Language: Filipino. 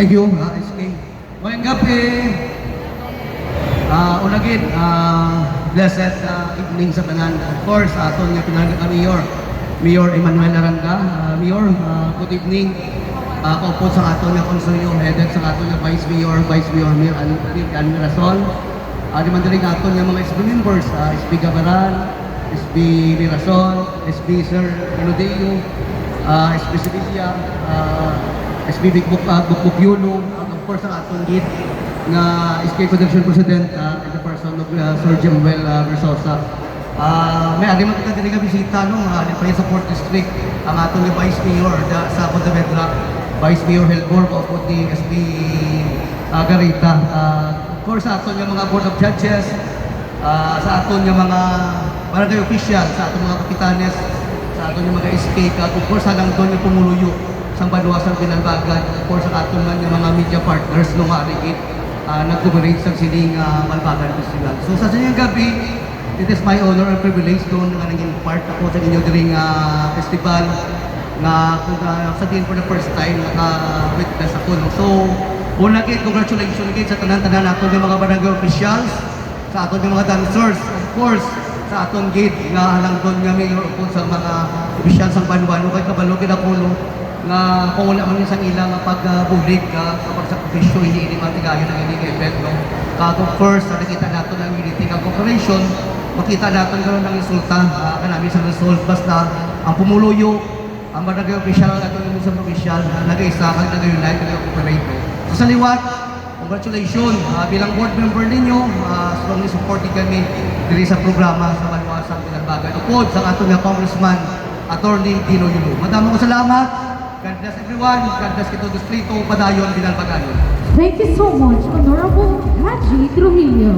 Thank you, SK. Ngayong gabi, unagin, blessed evening sa tanan. Of course, aton nga pinangga ka Mayor Emmanuel Aranda. Mayor, good evening. Kaupod sa aton nga konselyo, headed sa aton nga Vice Mayor Mayor Ann Mirasol. Di man din aton nga mga SB members, SB Gabaran, SB Mirasol, SB Sir Inodeo, SB Sevilla, SB Bukbuk Yulo, of course ang aton lead na SK Production President in the person of Sir Jemuel Versosa. May ari man kita diri nga bisita no, pa sa 4th District ang aton nga Vice Mayor sa Pontevedra, Vice Mayor Helbor o ni SB Garita. Of course sa aton nga mga Board of Judges, sa aton nga mga barangay official, sa aton mga kapitanes, sa aton nga mga SK, of course sa lang doon nga pumuluyo sa Banuasang Pinalbagan, of course sa aton nga mga media partners no nga rigid nag-coverage sa sining Malbagan Festival. So sa sining gabi, it is my honor and privilege doon nga naging part ako sa inyo during festival na kung sabihin for the first time naka-witness ako. No? So, una gate, congratulations gate sa tanan-tanan nato ng mga barangay officials, sa aton ng mga dancers, of course, sa aton gate nga halang doon nga mayor po sa mga officials ng Banwano kay kabalo kinakulo nga kung wala man isang ilang pag-bulig kapag sa profesyon hindi matigayon ng hindi event. No? Of course, nakita nato ng unity ng cooperation, makita natin karon ng resulta kanami sa result basta ang pumuluyo ang barangay official at ang isang official nag-isa kag nag-unite nag-cooperate. So sa liwat, congratulations bilang board member ninyo, strongly supporting kami diri sa programa sa Banuasang Pinalbagan. Upod sa aton nga Congressman Attorney Dino Yulo. Madamong salamat. God bless everyone. God bless Quito Distrito, Padayon, Pinalbagan. Thank you so much, Honorable Haji Trujillo.